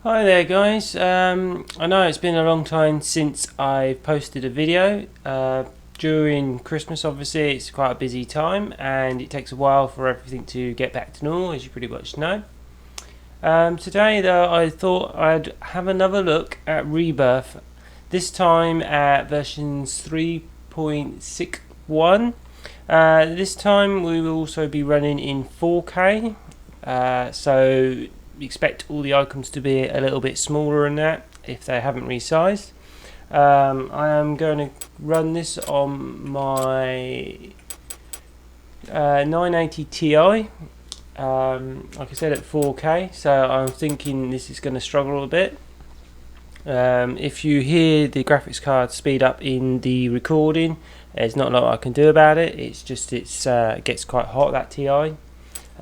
Hi there guys, I know it's been a long time since I've posted a video. During Christmas obviously it's quite a busy time and it takes a while for everything to get back to normal, as you pretty much know. Today though I thought I'd have another look at Rebirth, this time at versions 3.61. This time we will also be running in 4K, so expect all the icons to be a little bit smaller than that if they haven't resized. I am going to run this on my 980 Ti, like I said, at 4K, so I'm thinking this is going to struggle a bit. If you hear the graphics card speed up in the recording, there's not a lot I can do about it. It's just it gets quite hot, that Ti.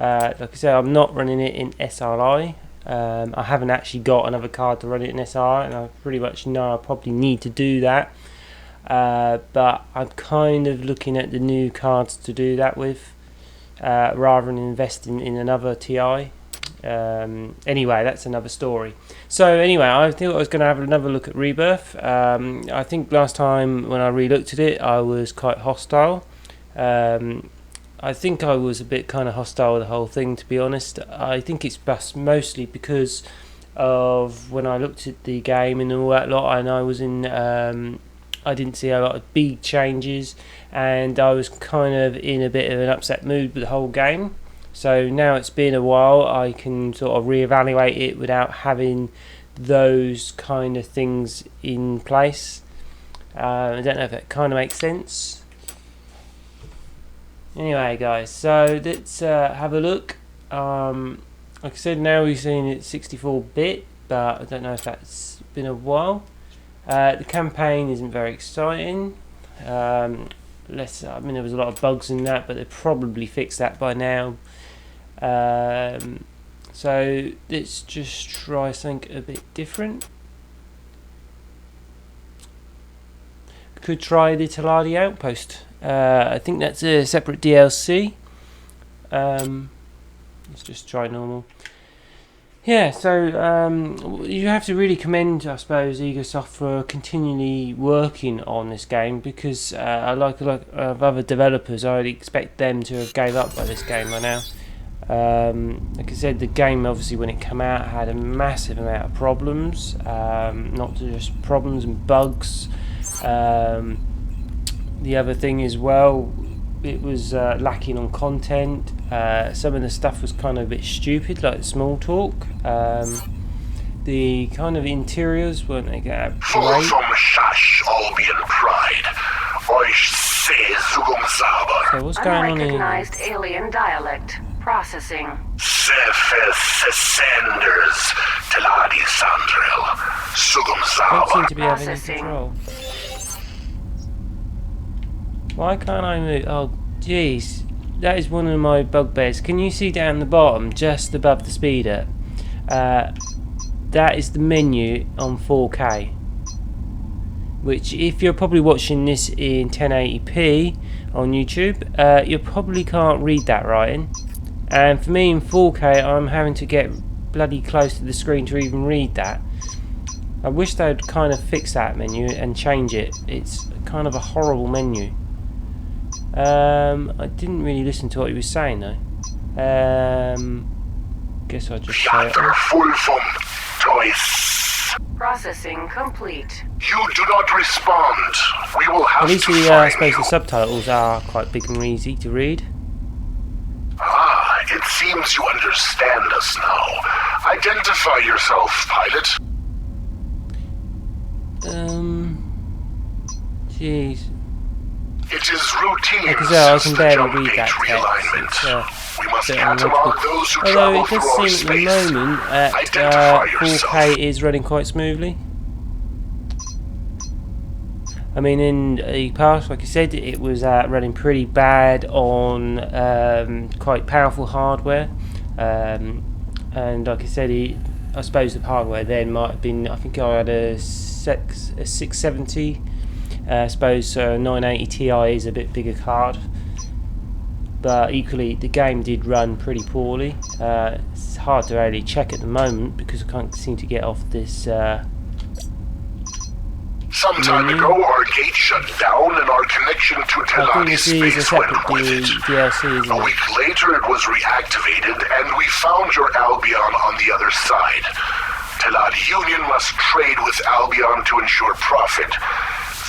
Like I said, I'm not running it in SRI. I haven't actually got another card to run it in SRI, and I pretty much know I probably need to do that. But I'm kind of looking at the new cards to do that with, rather than investing in another Ti. Anyway, that's another story. So anyway, I thought I was going to have another look at Rebirth. I think last time when I re-looked at it, I was quite hostile. I think I was a bit kind of hostile with the whole thing, to be honest. I think it's mostly because of when I looked at the game and all that lot, and I was in, I didn't see a lot of big changes, and I was kind of in a bit of an upset mood with the whole game. So now it's been a while, I can sort of reevaluate it without having those kind of things in place. I don't know if that kind of makes sense. Anyway guys, so let's have a look. Like I said, now we've seen it 64-bit, but I don't know if that's been a while. The campaign isn't very exciting. I mean, there was a lot of bugs in that, but they probably fixed that by now. So let's just try something a bit different. Could try the Tadi Outpost. I think that's a separate DLC. Let's just try normal. Yeah, so you have to really commend, I suppose, Egosoft for continually working on this game, because like a lot of other developers, I'd expect them to have gave up by this game by now. Like I said, the game obviously when it came out had a massive amount of problems, not just problems and bugs. The other thing as well, it was lacking on content. Some of the stuff was kind of a bit stupid, like small talk. The kind of interiors weren't great. Full from Shash, Albion pride. Euch say Zugumzaba. So what's going on here? Unrecognized alien dialect. Processing. Sefes Sanders, Tadi Sandril, Don't seem Zugumzaba. to be having any control. Why can't I move? Oh, jeez. That is one of my bugbears. Can you see down the bottom, just above the speeder? That is the menu on 4K. Which, if you're probably watching this in 1080p on YouTube, you probably can't read that writing. And for me in 4K, I'm having to get bloody close to the screen to even read that. I wish they'd kind of fix that menu and change it. It's kind of a horrible menu. I didn't really listen to what he was saying though. Guess I'll just say it. Full from twice. Processing complete. You do not respond. We will have At least to I find suppose you. the subtitles are quite big and easy to read. Ah, it seems you understand us now. Identify yourself, pilot. Jeez. It is routine Like I said, I since can the barely jump read gate that realignment. text. We must bit catalog unlogical. those who Although travel it does through our seem at the space. moment that Identify 4K is running quite smoothly. I mean, in the past, like I said, it was running pretty bad on quite powerful hardware. And like I said, I suppose the hardware then might have been, I think I had a 670. I suppose 980 Ti is a bit bigger card. but equally the game did run pretty poorly. It's hard to really check at the moment because I can't seem to get off this Some time ago, our gate shut down and our connection to I think Teladi's this is a space went separate with it. DLC, isn't A it? week later, it was reactivated, and we found your Albion on the other side. Tadi Union must trade with Albion to ensure profit.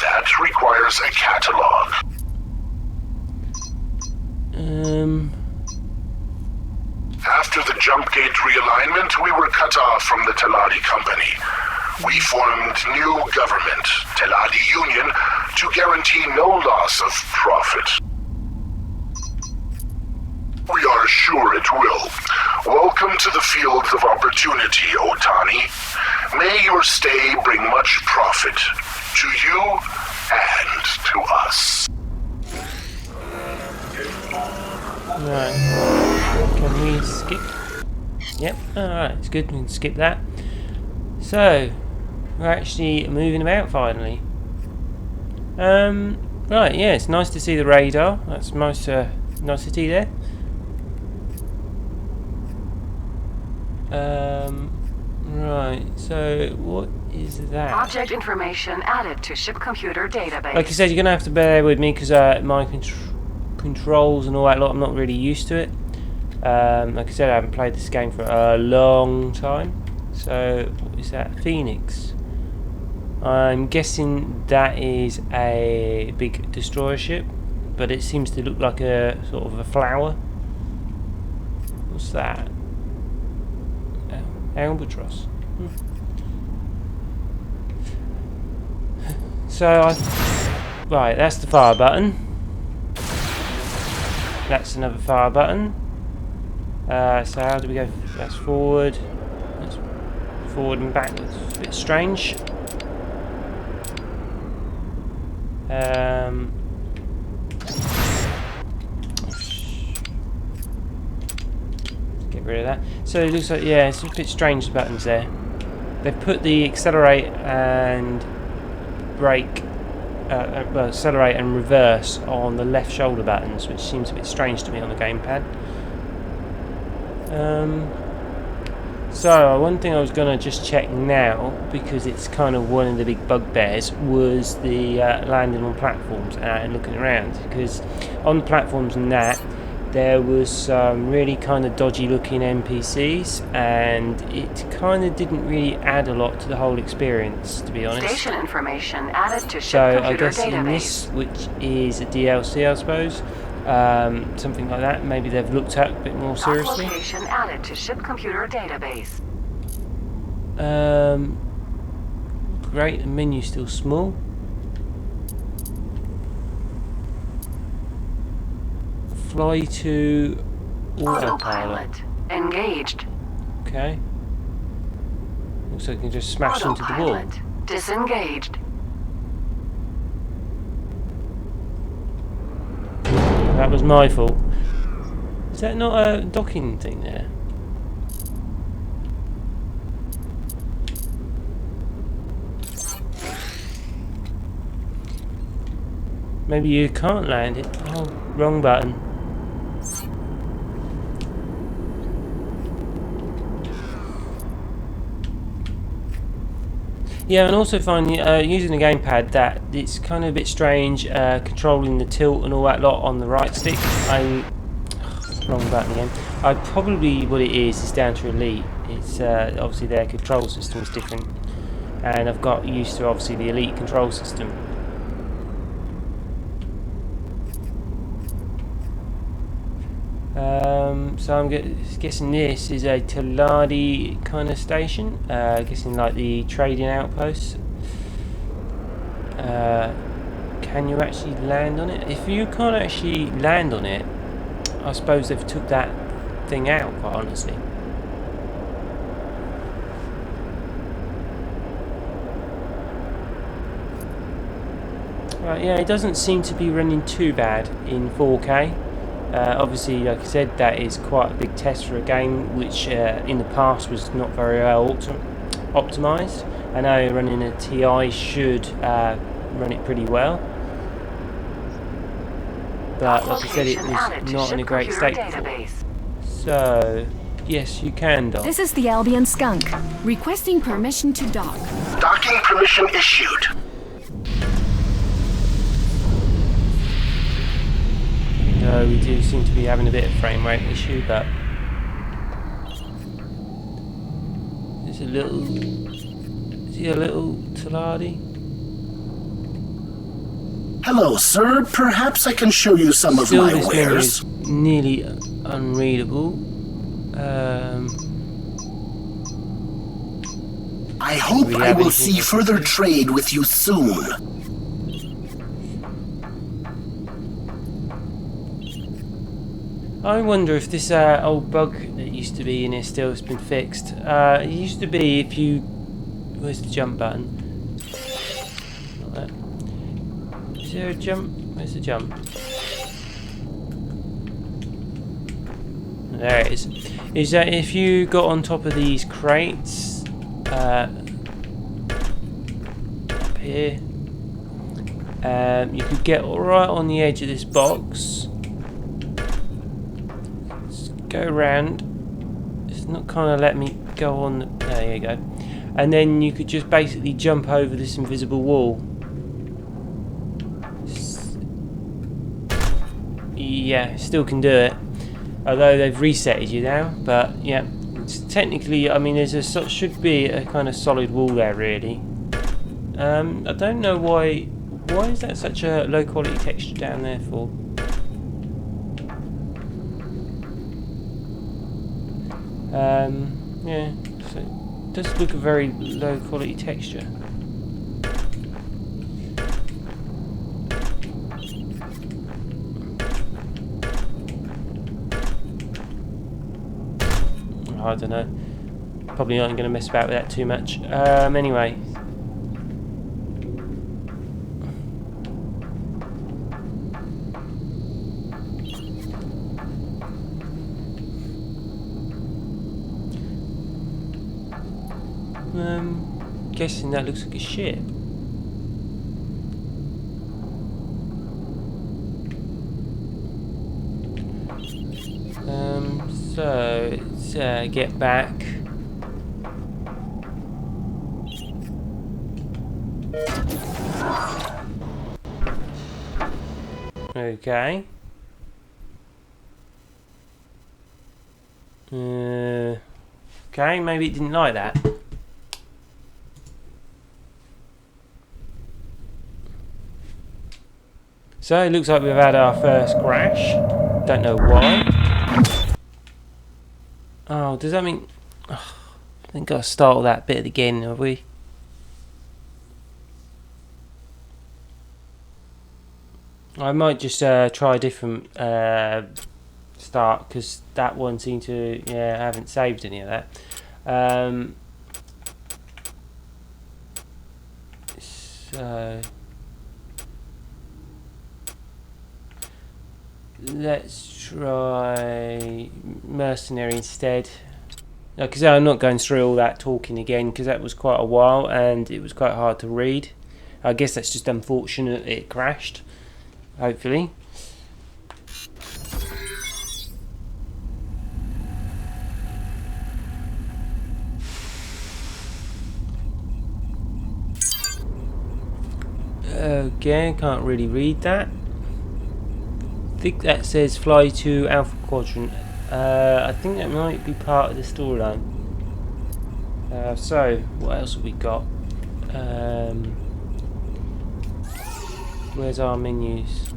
That requires a catalog. After the jump gate realignment, we were cut off from the Tadi company. We formed new government, Tadi Union, to guarantee no loss of profit. We are sure it will. Welcome to the fields of opportunity, Otani. May your stay bring much profit to you and to us. Right. Can we skip? Yep. Alright, it's good. We can skip that. So, we're actually moving about finally. Right, yeah, it's nice to see the radar. That's nice, nicety there. Right, so what is that? Object information added to ship computer database. Like I said, you're going to have to bear with me because my controls and all that lot, I'm not really used to it. Like I said, I haven't played this game for a long time. So, what is that? Phoenix. I'm guessing that is a big destroyer ship, but it seems to look like a sort of a flower. What's that? Albatross. So, right, that's the fire button. That's another fire button. So how do we go? That's forward. That's forward and backwards. It's a bit strange. Get rid of that. So it looks like, yeah, it's a bit strange, the buttons there. They've put the accelerate and brake, well, accelerate and reverse on the left shoulder buttons, which seems a bit strange to me on the gamepad. So one thing I was going to just check now, because it's kind of one of the big bugbears, was the landing on platforms and looking around, because on the platforms and that there was some really kind of dodgy looking NPCs, and it kind of didn't really add a lot to the whole experience, to be honest. Station information added to ship So computer I guess database. in this, which is a DLC, I suppose, something like that, maybe they've looked at a bit more seriously. Location added to ship computer database. Great, the menu's still small. Fly to autopilot. Engaged. Okay. Looks like you can just smash into the wall. Autopilot. Disengaged. That was my fault. Is that not a docking thing there? Maybe you can't land it. Oh, wrong button. Yeah, and also find using the gamepad that it's kind of a bit strange controlling the tilt and all that lot on the right stick. Wrong button again. Probably what it is down to Elite. It's obviously their control system is different, and I've got used to obviously the Elite control system. So I'm guessing this is a Tadi kind of station. Guessing like the trading outpost. Can you actually land on it? If you can't actually land on it, I suppose they've took that thing out, quite honestly. Right, yeah, it doesn't seem to be running too bad in 4K. Obviously, like I said, that is quite a big test for a game which in the past was not very well optimised. I know running a TI should run it pretty well. but like I said, it was not in a great state before. So, yes, you can dock. This is the Albion Skunk, requesting permission to dock. Docking permission issued. No, we do seem to be having a bit of frame rate issue, but there's a little. Is he a little Tadi? Hello, sir. Perhaps I can show you some of my This menu wares. is nearly unreadable. I hope I will see further trade with you soon. I wonder if this old bug that used to be in here still has been fixed. It used to be if you... Where's the jump button? Not that. Is there a jump? Where's the jump? There it is. Is that if you got on top of these crates up here, you could get right on the edge of this box. Go around. It's not kind of let me go on. There you go. And then you could just basically jump over this invisible wall. Yeah, still can do it. Although they've resetted you now, but yeah, it's technically. I mean, there's a should be a kind of solid wall there, really. I don't know why. Why is that such a low quality texture down there for? Yeah, so it does look a very low quality texture. I don't know. Probably not going to mess about with that too much. Anyway. Guessing that looks like a ship. So let's get back. Okay. Okay, maybe it didn't like that. So it looks like we've had our first crash. Don't know why. Oh, does that mean... Oh, I think I'll start that bit again, have we? I might just try a different start, because that one seemed to... Yeah, I haven't saved any of that. So... Let's try mercenary instead. Because I'm not going through all that talking again, because that was quite a while and it was quite hard to read. I guess that's just unfortunate it crashed. Hopefully. Okay, can't really read that. I think that says fly to Alpha Quadrant. I think that might be part of the storyline. So, what else have we got? Where's our menus?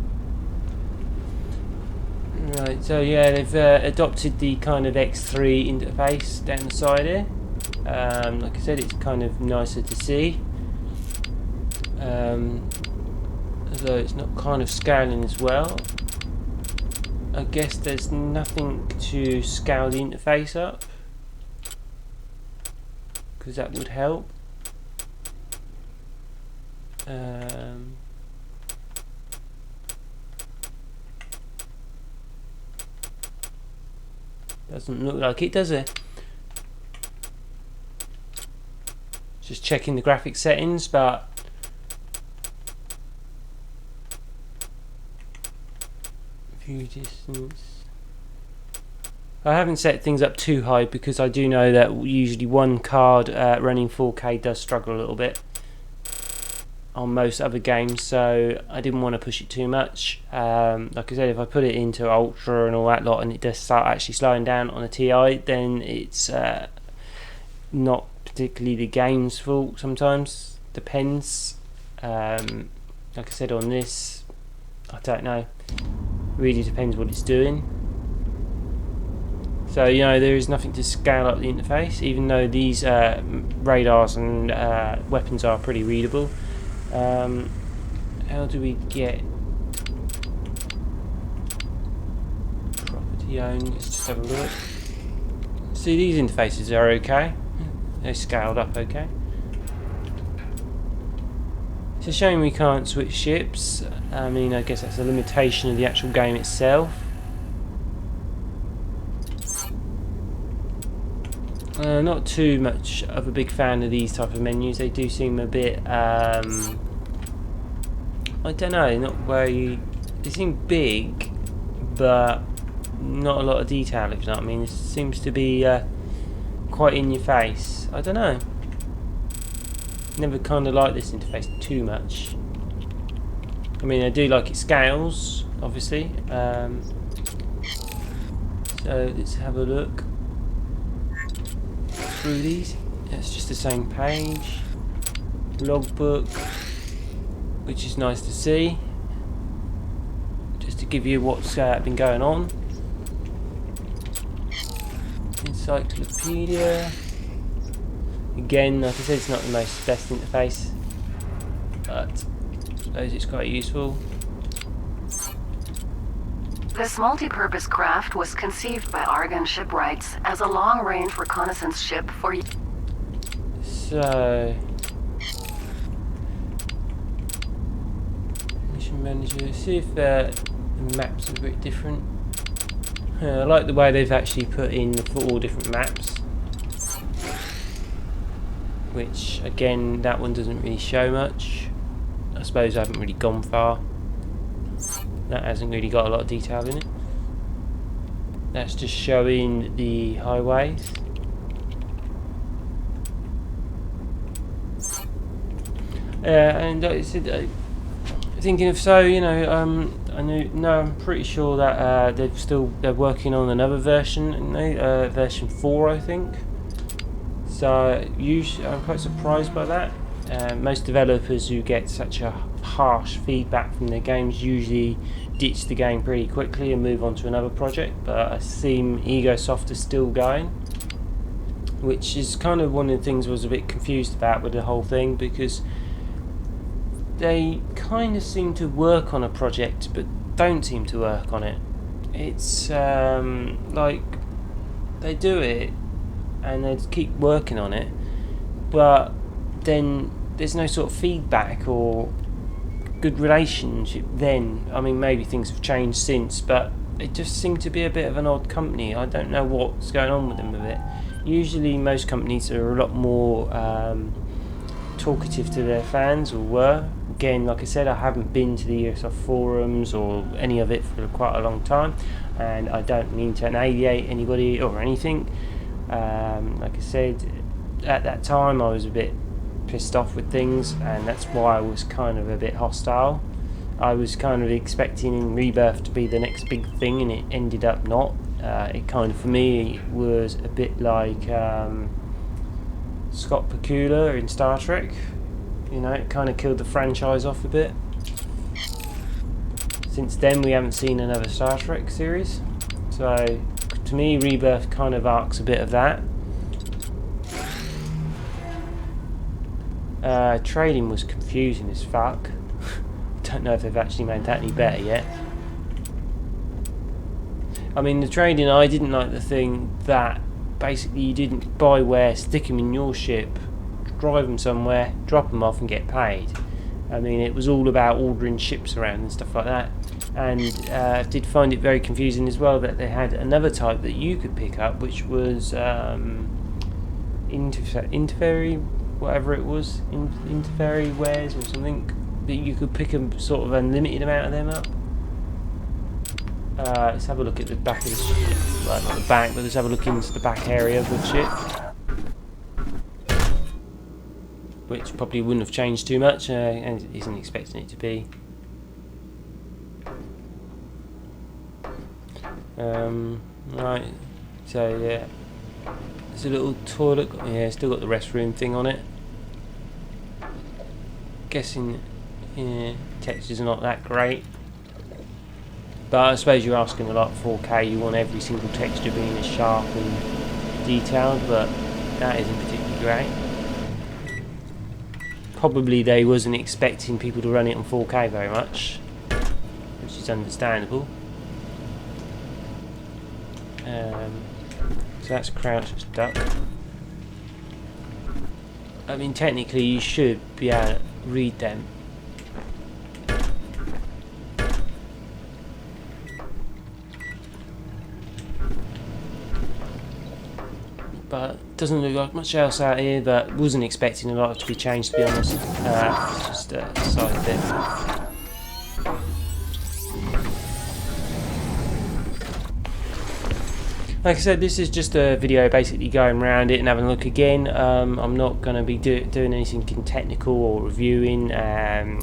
Right, so yeah, they've adopted the kind of X3 interface down the side here. Like I said, it's kind of nicer to see. Although it's not kind of scaling as well. I guess there's nothing to scale the interface up, because that would help. Doesn't look like it, does it? Just checking the graphic settings, but View distance. I haven't set things up too high because I do know that usually one card running 4K does struggle a little bit on most other games, so I didn't want to push it too much. Like I said, if I put it into Ultra and all that lot and it does start actually slowing down on a TI, then it's not particularly the game's fault sometimes. Depends. Like I said on this, I don't know. Really depends what it's doing. So, you know, there is nothing to scale up the interface, even though these radars and weapons are pretty readable. How do we get property owned? Let's just have a look. See, these interfaces are okay. They're scaled up okay. It's a shame we can't switch ships. I mean, I guess that's a limitation of the actual game itself. Not too much of a big fan of these type of menus. They do seem a bit, I don't know, not very. They seem big, but not a lot of detail. If you know what I mean, it seems to be quite in your face. I don't know. Never kind of like this interface too much. I mean, I do like its scales, obviously. So let's have a look through these. It's just the same page. Logbook, which is nice to see, just to give you what's been going on. Encyclopedia. Again, like I said, it's not the best interface, but I suppose it's quite useful. This multi-purpose craft was conceived by Argon Shipwrights as a long-range reconnaissance ship for... So... Mission manager, see if the maps are a bit different. I like the way they've actually put in the 4 different maps. Which, again, that one doesn't really show much. I suppose I haven't really gone far. That hasn't really got a lot of detail in it. That's just showing the highways. And I said, thinking of I'm pretty sure that they're working on another version, version 4, I think. So usually, I'm quite surprised by that. Most developers who get such a harsh feedback from their games usually ditch the game pretty quickly and move on to another project, but I seem Egosoft is still going, which is kind of one of the things I was a bit confused about with the whole thing, because they kind of seem to work on a project but don't seem to work on it. It's like they do it and they keep working on it, but then there's no sort of feedback or good relationship then. I mean, maybe things have changed since, but it just seemed to be a bit of an odd company. I don't know what's going on with them a bit. Usually most companies are a lot more talkative to their fans, or were. Again, like I said, I haven't been to the Egosoft forums or any of it for quite a long time, and I don't mean to alienate anybody or anything. Like I said, at that time I was a bit pissed off with things, and that's why I was kind of a bit hostile. I was kind of expecting Rebirth to be the next big thing, and it ended up not. It kind of, for me, was a bit like Scott Bakula in Star Trek. You know, it kind of killed the franchise off a bit. Since then we haven't seen another Star Trek series, so to me Rebirth kind of arcs a bit of that. Trading was confusing as fuck. Don't know if they've actually made that any better yet. I mean, the trading, I didn't like the thing that basically you didn't buy ware, stick them in your ship, drive them somewhere, drop them off and get paid. I mean, it was all about ordering ships around and stuff like that. And I did find it very confusing as well that they had another type that you could pick up, which was interferry, whatever it was, interferry wares or something, that you could pick a sort of unlimited amount of them up. Let's have a look at the back of the ship. Well, not the back, but let's have a look into the back area of the ship. Which probably wouldn't have changed too much, and isn't expecting it to be. Right, so yeah, there's a little toilet. Yeah, still got the restroom thing on it. Guessing, yeah, textures are not that great. But I suppose you're asking a lot. 4K, you want every single texture being as sharp and detailed, but that isn't particularly great. Probably they wasn't expecting people to run it on 4K very much, which is understandable. So that's crouched duck. I mean, technically you should be able to read them. But doesn't look like much else out here, but wasn't expecting a lot to be changed, to be honest. It's just a side bit. Like I said, this is just a video basically going around it and having a look again. I'm not going to be doing anything technical or reviewing. I'm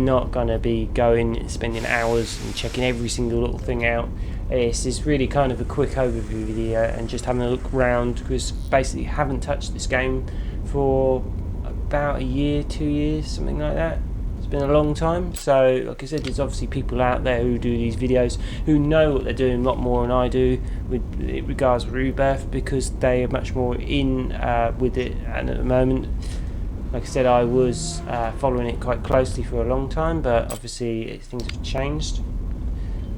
not going to be spending hours and checking every single little thing out. This is really kind of a quick overview video and just having a look around, because basically haven't touched this game for about a year, 2 years, something like that. It's been a long time. So like I said, there's obviously people out there who do these videos who know what they're doing a lot more than I do with regards to Rebirth, because they are much more in with it. And at the moment, like I said, I was following it quite closely for a long time, but obviously things have changed.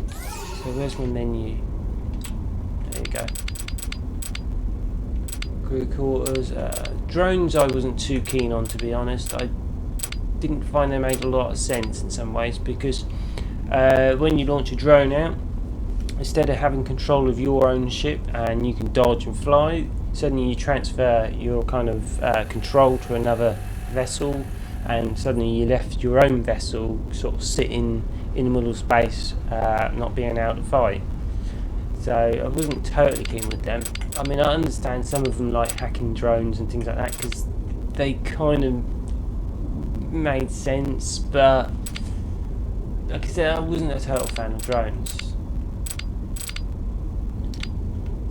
So where's my menu? There you go. Crew quarters. Drones I wasn't too keen on, to be honest. I didn't find they made a lot of sense in some ways, because when you launch a drone out, instead of having control of your own ship and you can dodge and fly, suddenly you transfer your kind of control to another vessel, and suddenly you left your own vessel sort of sitting in the middle of space, not being able to fight. So I wasn't totally keen with them. I mean, I understand some of them like hacking drones and things like that, because they kind of made sense, but like I said, I wasn't a total fan of drones.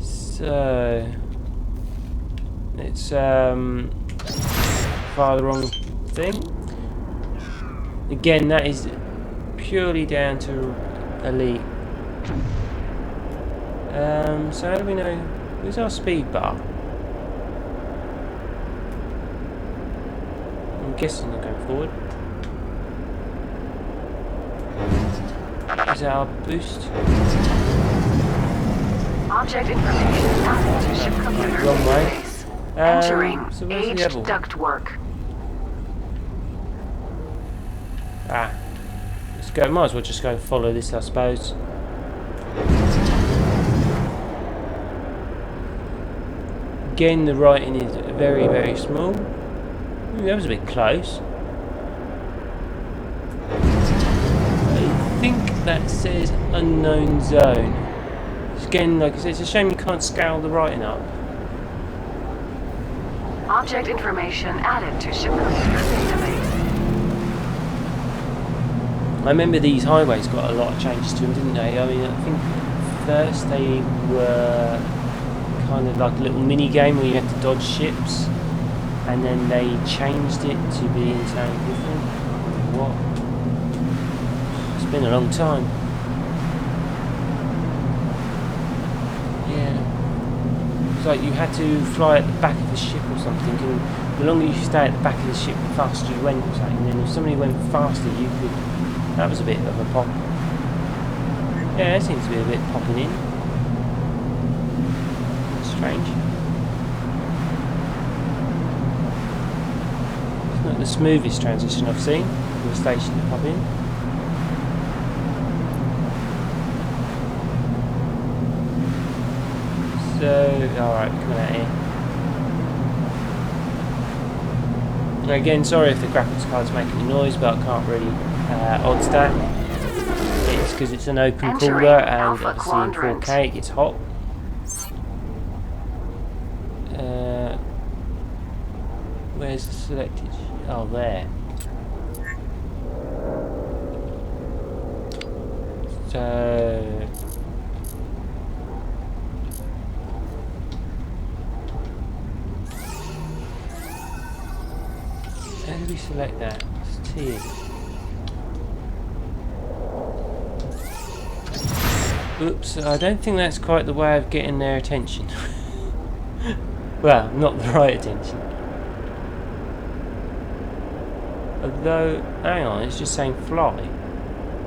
So it's far the wrong thing. Again, that is purely down to elite. So how do we know? Where's our speed bar? I'm guessing they're going forward. Is that our boost? Object information added to ship computer Wrong way. Entering So where's the aged other one? ductwork. Let's go. Might as well just go follow this, I suppose. Again, the writing is very, very small. Ooh, that was a bit close. I think that says unknown zone. Again, like I said, it's a shame you can't scale the writing up. Object information added to ship computer database. I remember these highways got a lot of changes to them, didn't they? I mean, I think first they were kind of like a little mini game where you had to dodge ships, and then they changed it to be something different. What? It's been a long time. Yeah. It's like you had to fly at the back of the ship or something, and the longer you stay at the back of the ship, the faster you went or something, and then if somebody went faster, you could... That was a bit of a pop. Yeah, it seems to be a bit popping in. Strange. It's not the smoothest transition I've seen from the station to pop in. So, alright, coming out here. Again, sorry if the graphics card's making a noise, but I can't really odds that. It's just because it's an open Entering cooler and Alpha obviously in Quadrant. 4K it gets hot. Where's the selected? Oh, there. So how do we select that? It's T, is it? Oops, I don't think that's quite the way of getting their attention. Well, not the right attention. Although, hang on, it's just saying fly.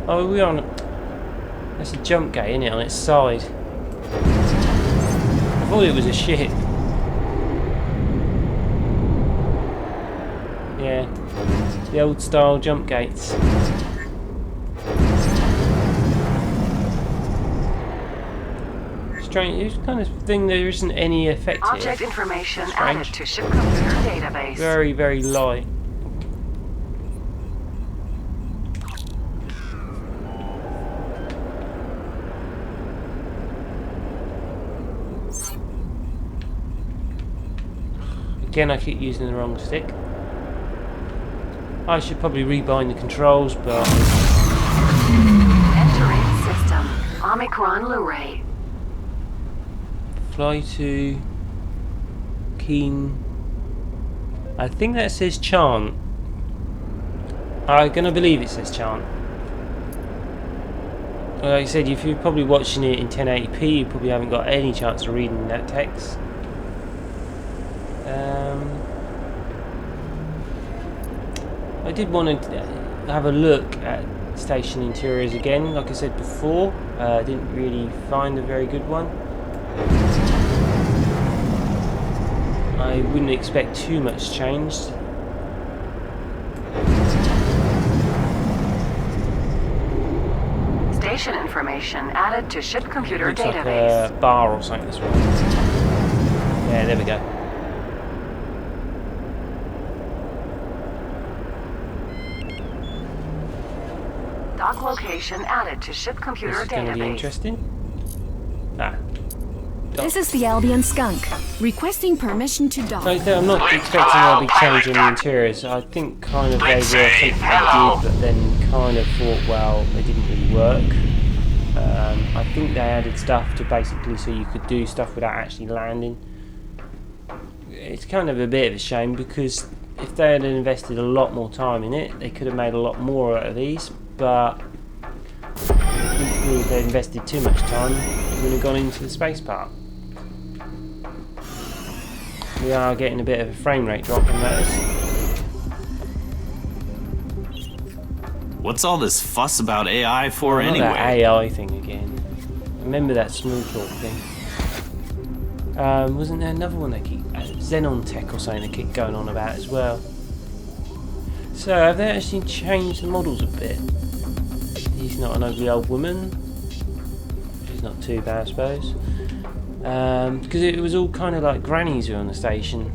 Oh, we're on. That's a jump gate, isn't it, on its side? I thought it was a ship. Yeah, the old style jump gates. Strange, it's kind of thing there isn't any effect here. Object information Strange. added to ship computer database. Very, very light. Again, I keep using the wrong stick. I should probably rebind the controls, but... Entering system. Omicron Luray. Fly to... Keen... I think that says chant. I'm gonna believe it says chant. Like I said, if you're probably watching it in 1080p, you probably haven't got any chance of reading that text. I did want to have a look at station interiors again. Like I said before, I didn't really find a very good one. I wouldn't expect too much changed. Station information added to ship computer Looks database. like a bar or something as well. Yeah, there we go. Dock location added to ship computer This is going to be database. interesting. Ah. This is the Albion Skunk, requesting permission to dock. Like I said, I'm not expecting a big change in the interiors. I think kind of they were thinking they did, but then kind of thought, well, they didn't really work. I think they added stuff to basically so you could do stuff without actually landing. It's kind of a bit of a shame because if they had invested a lot more time in it, they could have made a lot more out of these, but if they invested too much time, it would have gone into the space part. We are getting a bit of a frame rate drop in those. What's all this fuss about AI for Not anyway? that AI thing again. Remember that small talk thing? Wasn't there another one they keep Xenon Tech or something they keep going on about as well? So have they actually changed the models a bit? He's not an ugly old woman. She's not too bad, I suppose. Because it was all kind of like grannies who were on the station.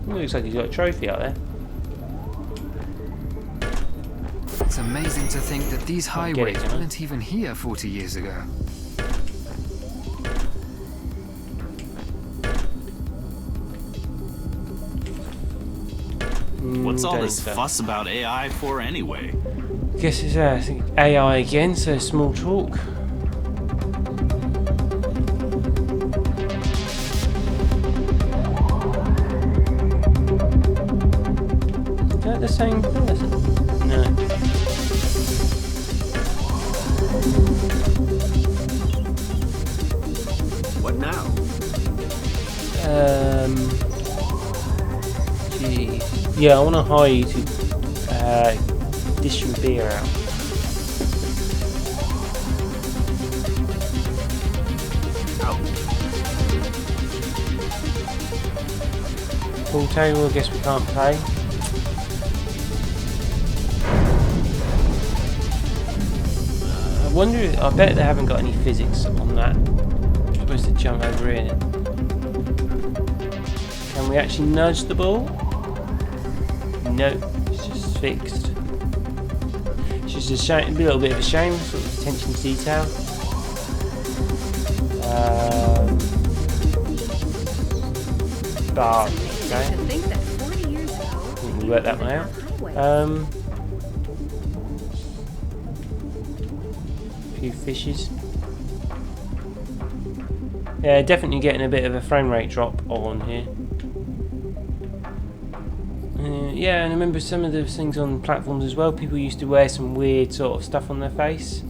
Looks like he's got a trophy out there. It's amazing to think that these highways you know? weren't even here 40 years ago. What's all Don't this think so. fuss about AI for anyway? Guess it's I think AI again, so small talk. Is that the same person? No. What now? Gee. Yeah, I want to hire you to dish some beer out. Pool table, I guess we can't play. I wonder, I bet they haven't got any physics on that. I'm supposed to jump over here. Can we actually nudge the ball? No, it's just fixed. It's just a shame, a little bit of a shame, sort of attention to detail. But okay, we worked that one out. A few fishes. Yeah, definitely getting a bit of a frame rate drop on here. Yeah, and I remember some of the things on platforms as well. People used to wear some weird sort of stuff on their face.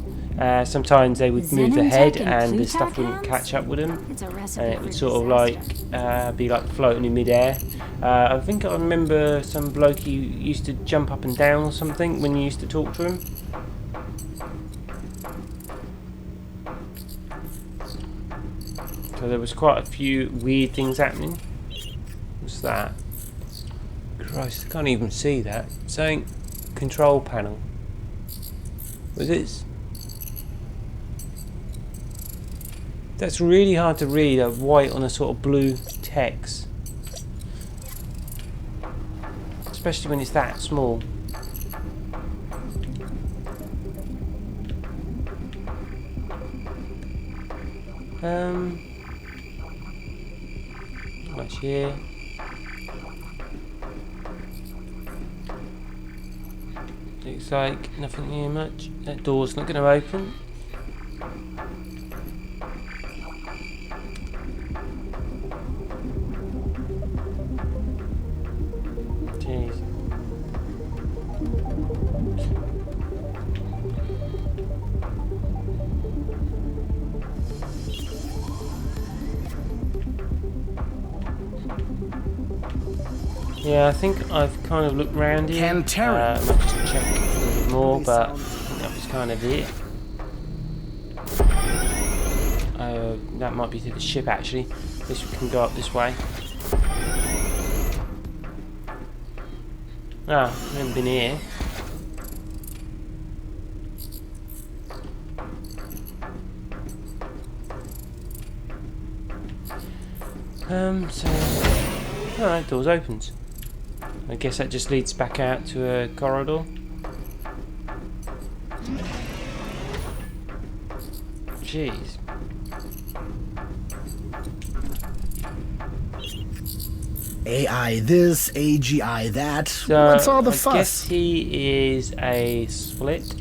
Sometimes they would move the head and the stuff wouldn't catch up with them, and it would sort of like be like floating in midair. I think I remember some bloke who used to jump up and down or something when you used to talk to him. So there was quite a few weird things happening. What's that? Christ, I can't even see that. Saying control panel. What's this? That's really hard to read, a white on a sort of blue text. Especially when it's that small. Not much here. Looks like nothing here much. That door's not going to open. Jeez. Yeah, I think I've kind of looked around here. Might just check a little bit more, but I think that was kind of it. That might be to the ship actually. This can go up this way. Ah, I haven't been here. So... Alright, door's opened. I guess that just leads back out to a corridor. Jeez. AI this, AGI that. So What's all the fuss? I guess he is a split.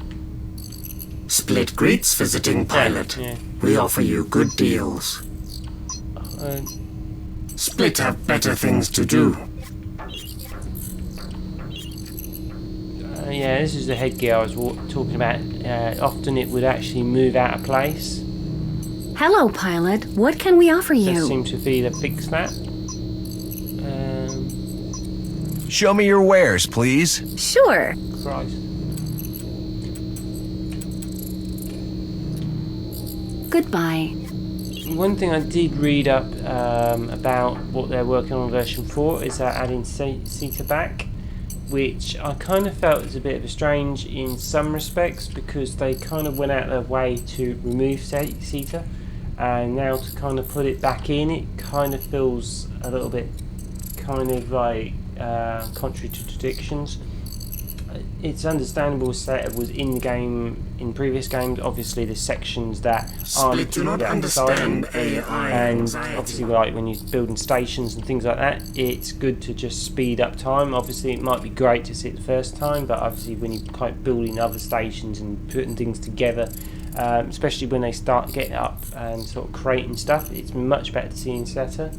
Split greets visiting pilot. Yeah. We offer you good deals. Uh, Split have better things to do. Yeah, this is the headgear I was talking about. Often it would actually move out of place. Hello, pilot. What can we offer you? Does seem to be to fix that. Show me your wares, please. Sure. Christ. Goodbye. One thing I did read up about what they're working on version 4 is adding CETA back, which I kind of felt was a bit of a strange in some respects because they kind of went out of their way to remove CETA, and now to kind of put it back in, it kind of feels a little bit kind of like contrary to traditions. It's understandable CETA was in the game in previous games. Obviously the sections that aren't do not understand AI and anxiety. obviously like when you're building stations and things like that, it's good to just speed up time. Obviously it might be great to see it the first time, but obviously when you're kind of building other stations and putting things together, especially when they start getting up and sort of creating stuff, it's much better to see in CETA.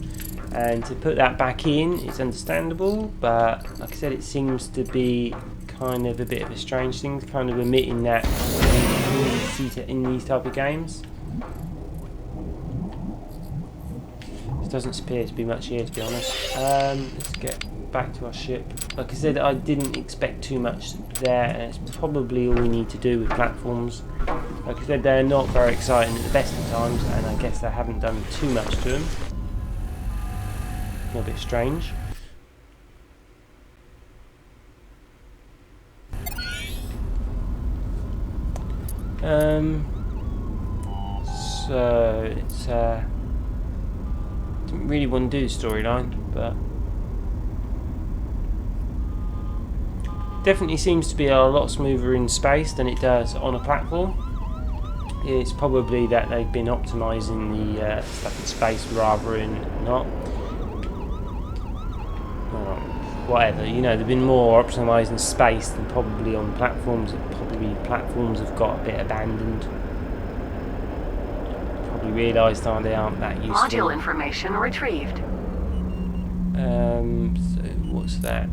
And to put that back in, it's understandable, but like I said, it seems to be kind of a bit of a strange thing, kind of omitting that in these type of games. There doesn't appear to be much here, to be honest. Let's get back to our ship. Like I said, I didn't expect too much there, and it's probably all we need to do with platforms. Like I said, they're not very exciting at the best of times, and I guess they haven't done too much to them. A bit strange. So it's didn't really want to do the storyline, but definitely seems to be a lot smoother in space than it does on a platform. It's probably that they've been optimising the stuff in space rather than not. Or whatever, you know, they've been more optimised in space than probably on platforms. Probably platforms have got a bit abandoned. Probably realised that they aren't that useful. Module information retrieved. So what's that?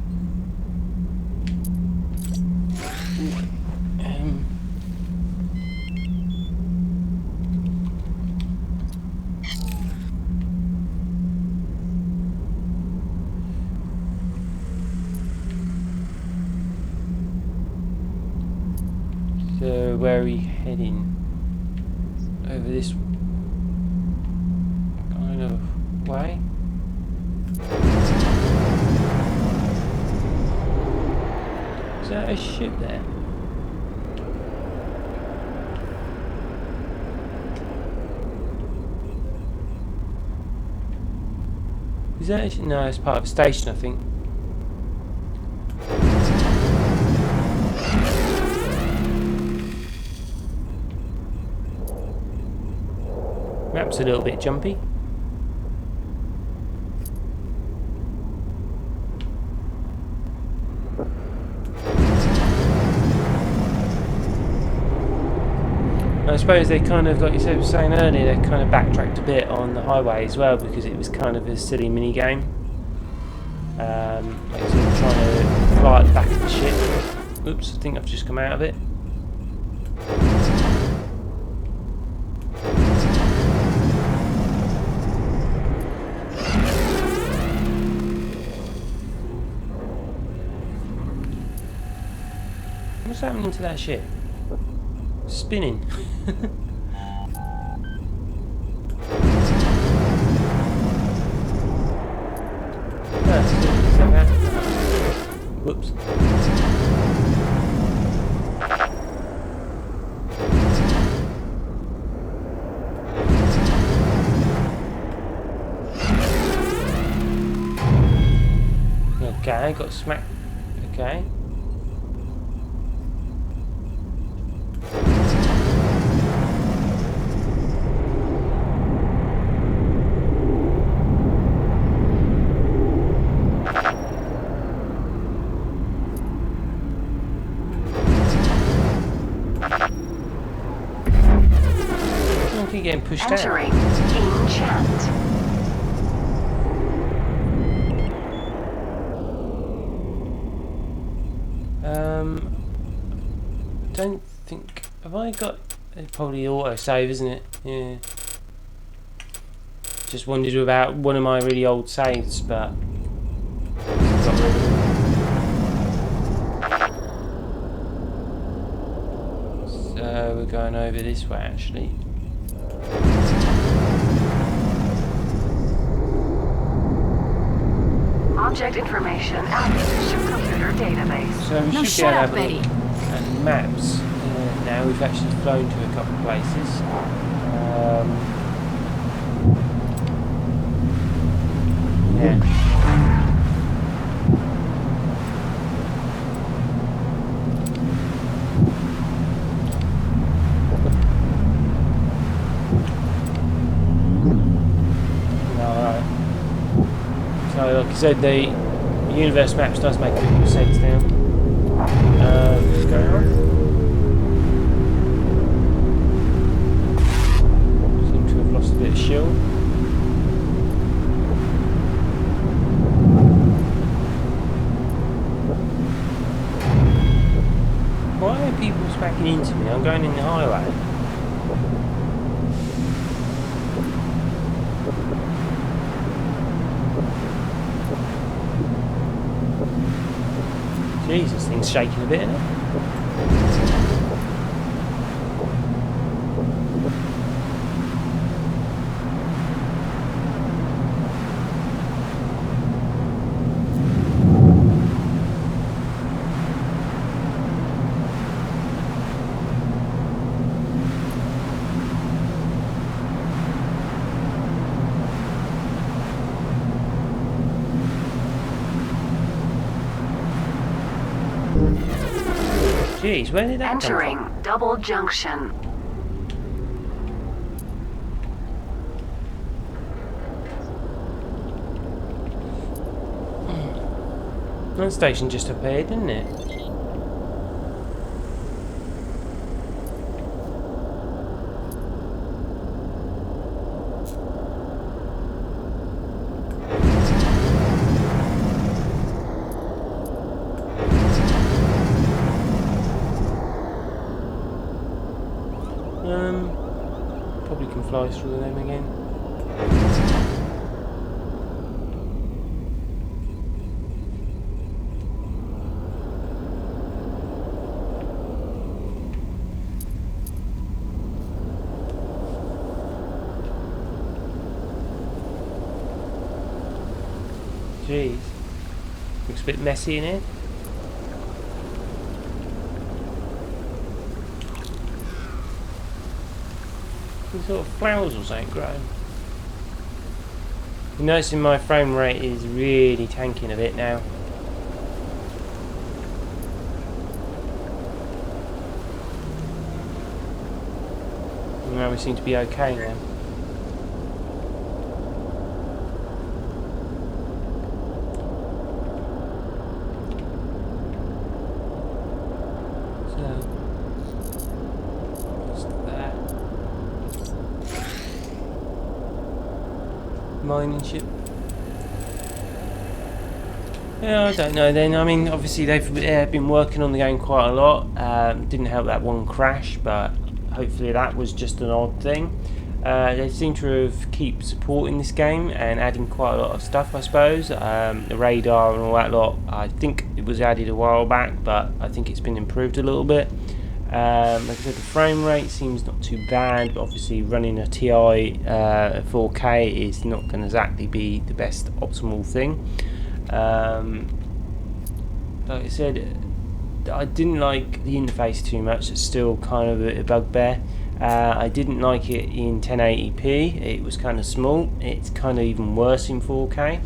So where are we heading? Over this kind of way? Is that a ship there? Is that a ship? No, it's part of a station, I think. Map's a little bit jumpy. I suppose they kind of, like you said, were saying earlier, they kind of backtracked a bit on the highway as well because it was kind of a silly mini game. Like I said, trying to fly at the back of the ship. Oops, I think I've just come out of it. What's happening to that ship? Spinning. Whoops. Okay, got smacked. Okay. Getting pushed Entering out. King Chat. Don't think. Have I got? It's probably auto save, isn't it? Yeah. Just wondered about one of my really old saves, but got rid of them. So we're going over this way actually. Object information added to ship computer database. So we Now should be able to shut up, have a Betty. look at maps. Now we've actually flown to a couple of places. Yeah. So, like I said, the universe maps does make a bit more sense now. What's going on? Seem to have lost a bit of shield. Why are people smacking into me? I'm going in the highway. Jesus, thing's shaking a bit, isn't it? Jeez, where did that Entering come from? double junction. That station just appeared, didn't it? Probably can fly through them again. Jeez. Looks a bit messy in here. Some sort of flowers or something growing. You're noticing my frame rate is really tanking a bit now. Now we seem to be okay now. Mining ship. Yeah, I don't know then. I mean, obviously they've been working on the game quite a lot. Didn't help that one crash, but hopefully that was just an odd thing. They seem to have keep supporting this game and adding quite a lot of stuff, I suppose. The radar and all that lot, I think it was added a while back, but I think it's been improved a little bit. Like I said, the frame rate seems not too bad, but obviously running a TI 4K is not going to exactly be the best optimal thing. Like I said, I didn't like the interface too much. It's still kind of a bugbear. I didn't like it in 1080p. It was kind of small. It's kind of even worse in 4K.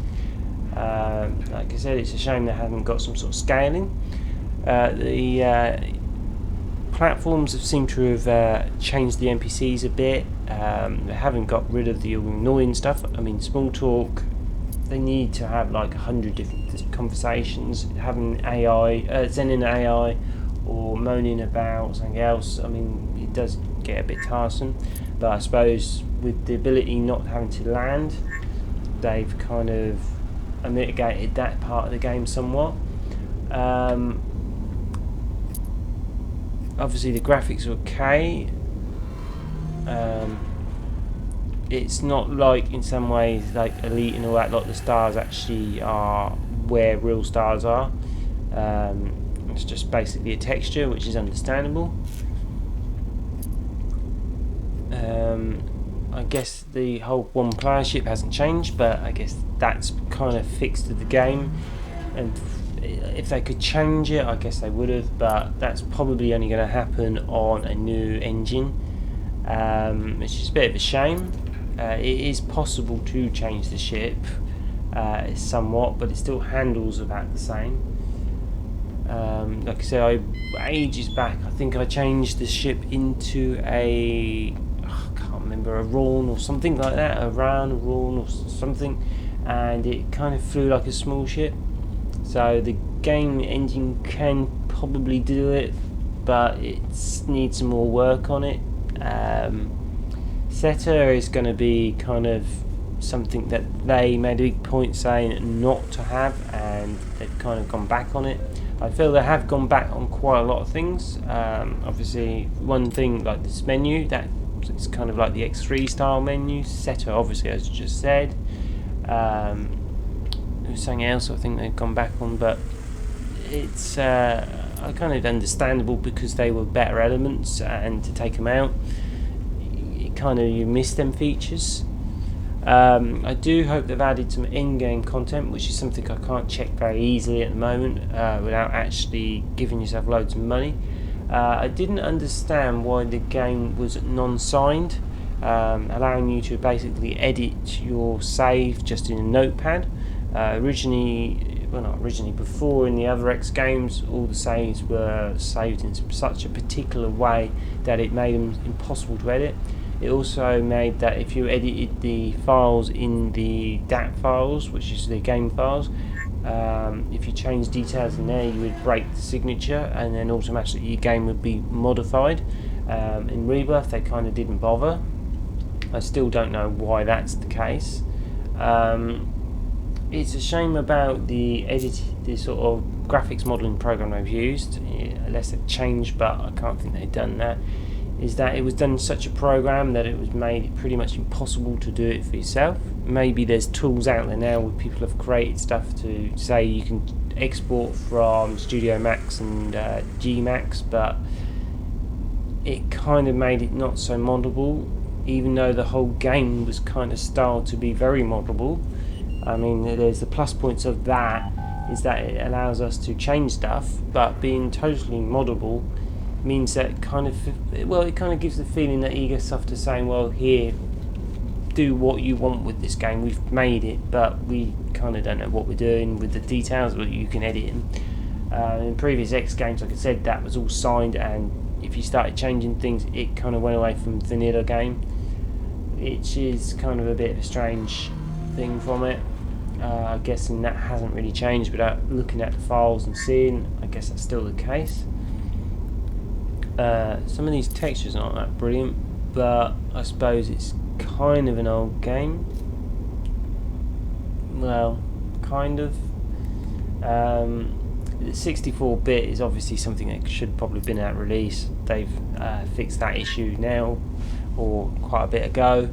Like I said, it's a shame they haven't got some sort of scaling. The platforms have seemed to have changed the NPCs a bit. They haven't got rid of the annoying stuff. I mean, small talk, they need to have like 100 different conversations. Having AI, sending AI or moaning about something else, I mean, it does get a bit tiresome. But I suppose with the ability not having to land, they've kind of mitigated that part of the game somewhat. Obviously the graphics are okay. It's not like in some ways like Elite and all that, like the stars actually are where real stars are. It's just basically a texture, which is understandable. I guess the whole one player ship hasn't changed, but I guess that's kind of fixed to the game, and if they could change it, I guess they would have, but that's probably only going to happen on a new engine, which is a bit of a shame. It is possible to change the ship somewhat, but it still handles about the same. Like I said, ages back, I think I changed the ship into a, I can't remember, a Rawn or something like that, a Rawn or something, and it kind of flew like a small ship. So the game engine can probably do it, but it needs some more work on it. Setter is going to be kind of something that they made a big point saying not to have, and they've kind of gone back on it. I feel they have gone back on quite a lot of things. Obviously, one thing like this menu, that it's kind of like the X3 style menu. Setter, obviously, as you just said. There's something else I think they've gone back on, but it's kind of understandable because they were better elements, and to take them out, you miss them features. I do hope they've added some in-game content, which is something I can't check very easily at the moment without actually giving yourself loads of money. I didn't understand why the game was non-signed, allowing you to basically edit your save just in a notepad. Originally well, not originally, before in the other X games, all the saves were saved in such a particular way that it made them impossible to edit. It also made that if you edited the files in the DAT files, which is the game files, if you changed details in there, you would break the signature, and then automatically your game would be modified. In Rebirth, they kind of didn't bother. I still don't know why that's the case. It's a shame about the sort of graphics modeling program they've used, unless they've changed, but I can't think they've done that. Is that it was done in such a program that it was made pretty much impossible to do it for yourself. Maybe there's tools out there now where people have created stuff to say you can export from Studio Max and Gmax, but it kind of made it not so moddable, even though the whole game was kind of styled to be very moddable. I mean, there's the plus points of that, is that it allows us to change stuff, but being totally moddable means that it kind of gives the feeling that Egosoft is saying, well, here, do what you want with this game, we've made it, but we kind of don't know what we're doing with the details, but you can edit them. In previous X games, like I said, that was all signed, and if you started changing things, it kind of went away from vanilla game, which is kind of a bit of a strange thing from it. I guess that hasn't really changed without looking at the files and seeing. I guess that's still the case. Some of these textures aren't that brilliant, but I suppose it's kind of an old game. Well, kind of. 64-bit is obviously something that should probably have been at release. They've fixed that issue now, or quite a bit ago.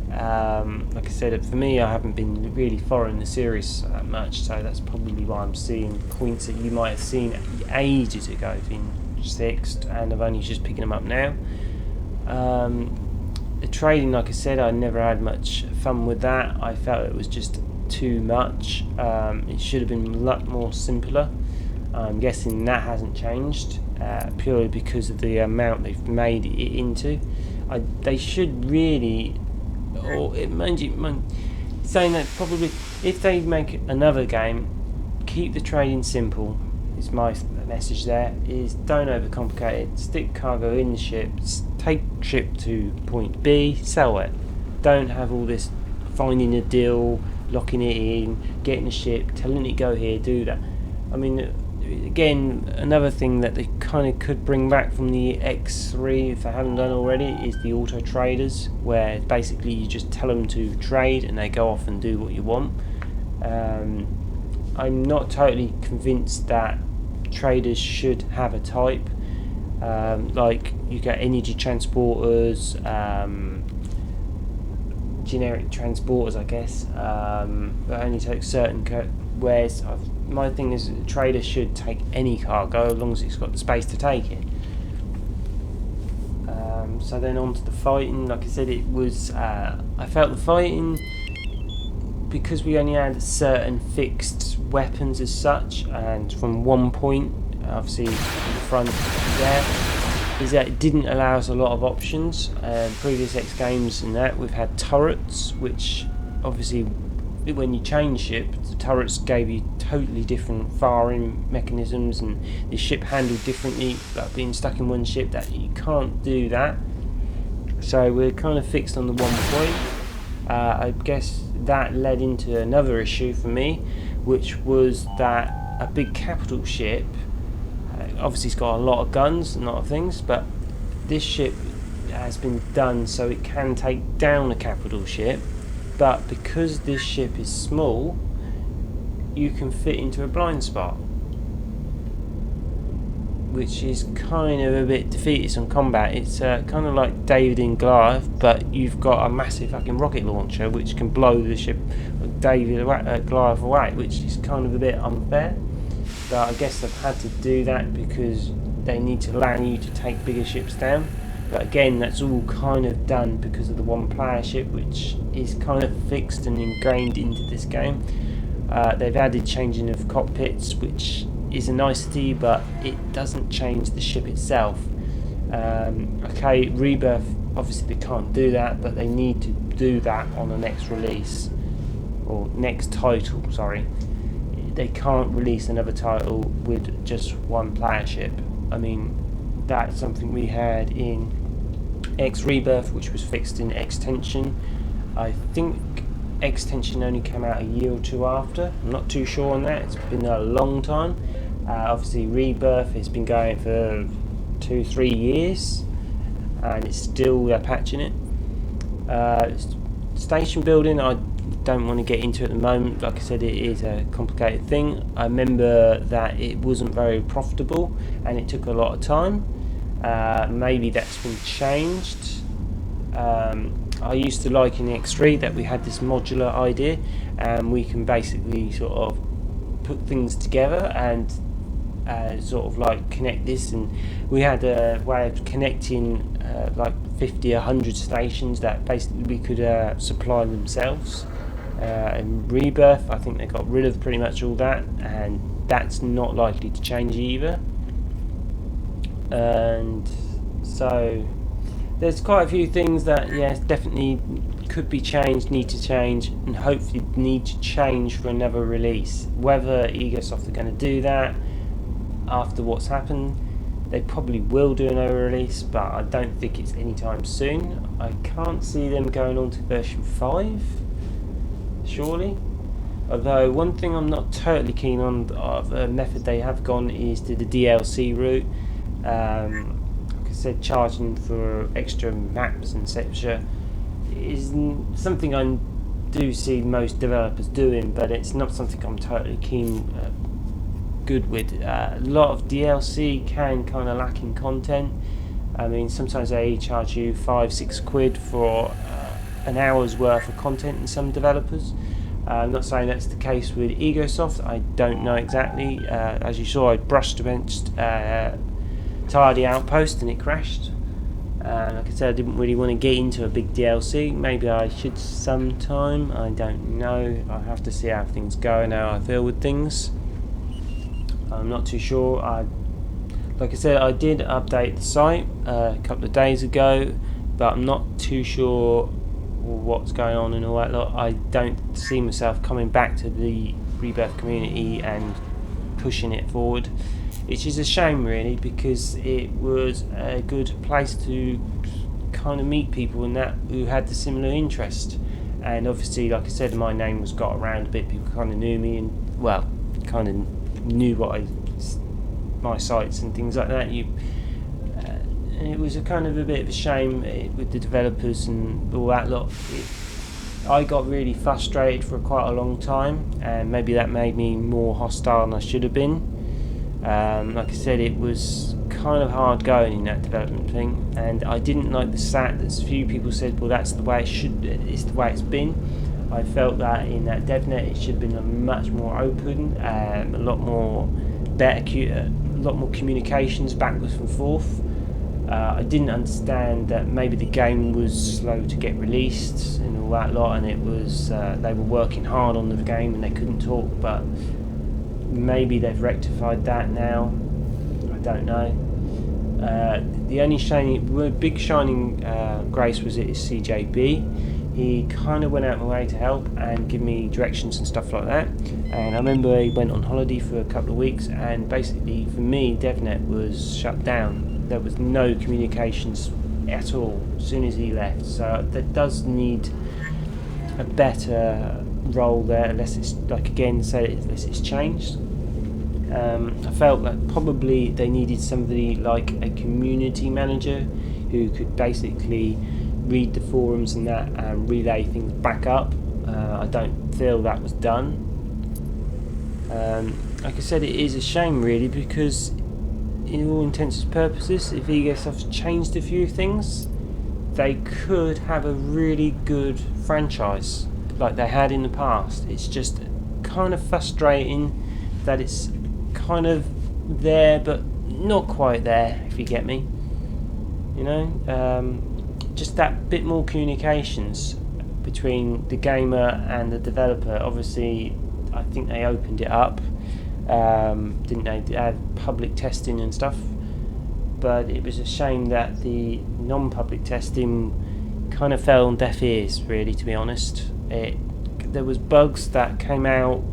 Like I said, for me, I haven't been really following the series that much, so that's probably why I'm seeing points that you might have seen ages ago in 6th, and I'm only just picking them up now. The trading, like I said, I never had much fun with that. I felt it was just too much. It should have been a lot more simpler. I'm guessing that hasn't changed, purely because of the amount they've made it into. They should really, or it saying that probably if they make another game, keep the trading simple. Is my message there, is don't overcomplicate it, stick cargo in the ship, take ship to point B, sell it. Don't have all this finding a deal, locking it in, getting a ship, telling it go here, do that. I mean, again, another thing that they kind of could bring back from the X3, if they haven't done already, is the auto traders, where basically you just tell them to trade and they go off and do what you want. I'm not totally convinced that traders should have a type. Like you get energy transporters, generic transporters, I guess, but only take certain whereas my thing is a trader should take any cargo as long as it's got the space to take it. So then on to the fighting. Like I said, it was I felt the fighting, because we only had certain fixed weapons as such, and from one point, obviously in the front there, is that it didn't allow us a lot of options. Previous X games and that, we've had turrets, which obviously when you change ship, the turrets gave you totally different firing mechanisms, and the ship handled differently, like being stuck in one ship, that you can't do that. So we're kind of fixed on the one point. I guess that led into another issue for me, which was that a big capital ship, obviously it's got a lot of guns and a lot of things, but this ship has been done so it can take down a capital ship, but because this ship is small, you can fit into a blind spot, which is kind of a bit defeatist on combat. It's kind of like David and Goliath, but you've got a massive fucking rocket launcher which can blow the ship Goliath away, which is kind of a bit unfair. But I guess they've had to do that because they need to allow you to take bigger ships down. But again, that's all kind of done because of the one player ship, which is kind of fixed and ingrained into this game. They've added changing of cockpits, which is a nicety, but it doesn't change the ship itself. Okay, Rebirth, obviously they can't do that, but they need to do that on the next release, or next title, sorry. they can't release another title with just one playership. I mean, that's something we had in X-Rebirth, which was fixed in Extension. I think Extension only came out a year or two after. I'm not too sure on that. It's been a long time. Obviously, Rebirth has been going for 2-3 years, and it's still patching it. Station building, I don't want to get into at the moment. Like I said, it is a complicated thing. I remember that it wasn't very profitable and it took a lot of time. Maybe that's been changed. I used to like in the X3 that we had this modular idea, and we can basically sort of put things together and sort of like connect this, and we had a way of connecting like 50 or 100 stations that basically we could supply themselves. In Rebirth, I think they got rid of pretty much all that, and that's not likely to change either. And so there's quite a few things that, yes, definitely could be changed, need to change, and hopefully need to change for another release. Whether Egosoft are going to do that after what's happened, they probably will do another release, but I don't think it's anytime soon. I can't see them going on to version 5, surely. Although one thing I'm not totally keen on, the method they have gone, is to the DLC route. Like I said, charging for extra maps and etc. is something I do see most developers doing, but it's not something I'm totally good with. A lot of DLC can kind of lack in content. I mean, sometimes they charge you 5-6 quid for an hour's worth of content in some developers. I'm not saying that's the case with Egosoft. I don't know exactly. As you saw, I brushed against Tadi Outpost and it crashed. Like I said, I didn't really want to get into a big DLC. Maybe I should sometime. I don't know. I have to see how things go and how I feel with things. I'm not too sure. Like I said, I did update the site a couple of days ago, but I'm not too sure what's going on and all that lot. I don't see myself coming back to the Rebirth community and pushing it forward, which is a shame really, because it was a good place to kind of meet people and that who had the similar interest. And obviously, like I said, my name was got around a bit. People kind of knew me and, well, kind of knew what my sites and things like that. And it was a kind of a bit of a shame with the developers and all that lot. I got really frustrated for quite a long time, and maybe that made me more hostile than I should have been. Like I said, it was kind of hard going in that development thing, and I didn't like the fact that a few people said, well, that's the way it's the way it's been. I felt that in that DevNet it should have been much more open, a lot more communications backwards and forth. I didn't understand that maybe the game was slow to get released and all that lot, and it was they were working hard on the game and they couldn't talk, but maybe they've rectified that now. I don't know. The only big shining grace was CJB. He kind of went out of my way to help and give me directions and stuff like that. And I remember he went on holiday for a couple of weeks, and basically for me, DevNet was shut down. There was no communications at all as soon as he left. So that does need a better role there, unless it's, like again, unless it's changed. I felt that probably they needed somebody like a community manager who could basically read the forums and that and relay things back up. I don't feel that was done. Like I said, it is a shame really, because in all intents and purposes, if Egosoft changed a few things, they could have a really good franchise like they had in the past. It's just kind of frustrating that it's kind of there but not quite there, if you get me. You know, just that bit more communications between the gamer and the developer. Obviously, I think they opened it up, didn't they? They had public testing and stuff, but it was a shame that the non-public testing kind of fell on deaf ears, really, to be honest. There was bugs that came out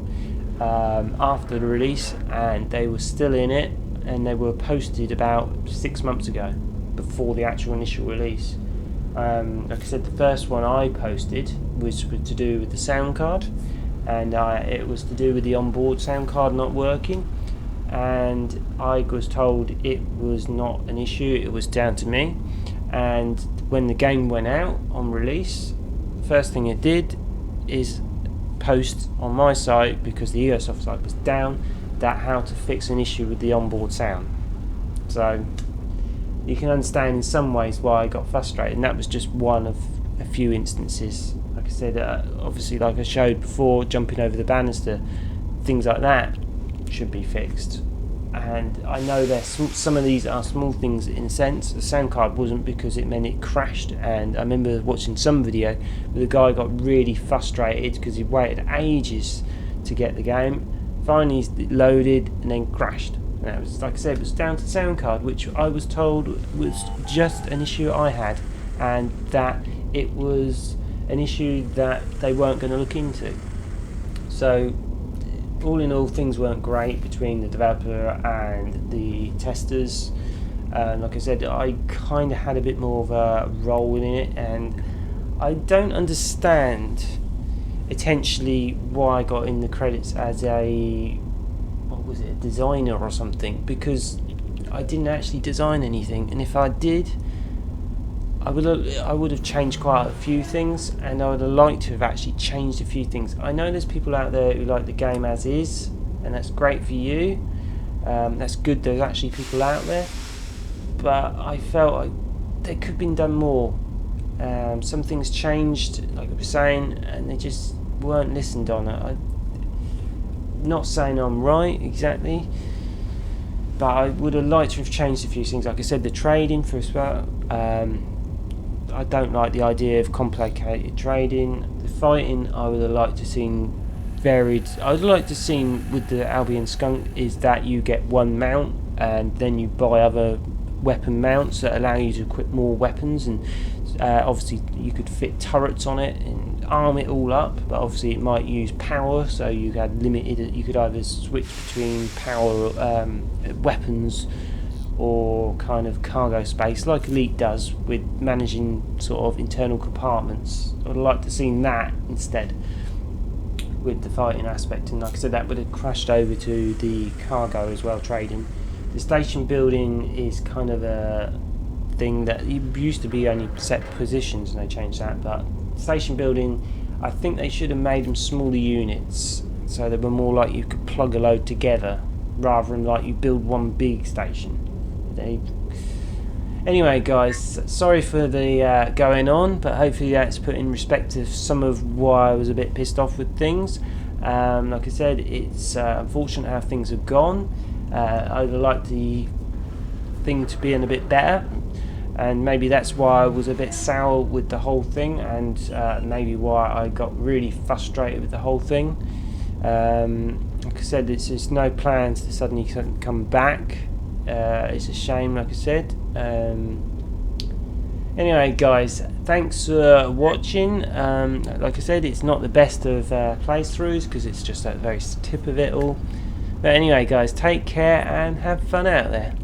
after the release, and they were still in it, and they were posted about 6 months ago, before the actual initial release. Like I said, the first one I posted was to do with the sound card, and it was to do with the onboard sound card not working, and I was told it was not an issue, it was down to me. And when the game went out on release, first thing it did is post on my site, because the EOSoft site was down, that how to fix an issue with the onboard sound. So you can understand in some ways why I got frustrated, and that was just one of a few instances. Like I said, obviously, like I showed before, jumping over the banister, things like that should be fixed. And I know some of these are small things in a sense. The sound card wasn't, because it meant it crashed, and I remember watching some video where the guy got really frustrated because he waited ages to get the game. Finally it loaded and then crashed. And that was, like I said, it was down to the sound card, which I was told was just an issue I had, and that it was an issue that they weren't going to look into. So all in all, things weren't great between the developer and the testers. Like I said, I kind of had a bit more of a role in it, and I don't understand potentially why I got in the credits as a designer or something, because I didn't actually design anything, and if I did, I would have changed quite a few things, and I would have liked to have actually changed a few things. I know there's people out there who like the game as is, and that's great for you. That's good, there's actually people out there, but I felt like there could have been done more. Some things changed, like I was saying, and they just weren't listened on. I'm not saying I'm right exactly, but I would have liked to have changed a few things. Like I said, the trading for a start. I don't like the idea of complicated trading. The fighting, I would have liked to seen varied. I would like to seen with the Albion Skunk is that you get one mount, and then you buy other weapon mounts that allow you to equip more weapons, and obviously you could fit turrets on it and arm it all up, but obviously it might use power, so you had limited. You could either switch between power weapons or kind of cargo space, like Elite does with managing sort of internal compartments. I would like to see that instead with the fighting aspect, and like I said, that would have crashed over to the cargo as well, trading. The station building is kind of a thing that used to be only set positions, and they changed that, but station building, I think they should have made them smaller units, so they were more like you could plug a load together rather than like you build one big station. Anyway guys, sorry for the going on, but hopefully that's put in perspective some of why I was a bit pissed off with things. Like I said, it's unfortunate how things have gone. I would have liked the thing to be in a bit better, and maybe that's why I was a bit sour with the whole thing, and maybe why I got really frustrated with the whole thing. Like I said, there's no plans to suddenly come back. It's a shame, like I said. Anyway guys, thanks for watching. Like I said, it's not the best of playthroughs because it's just at the very tip of it all, but anyway guys, take care and have fun out there.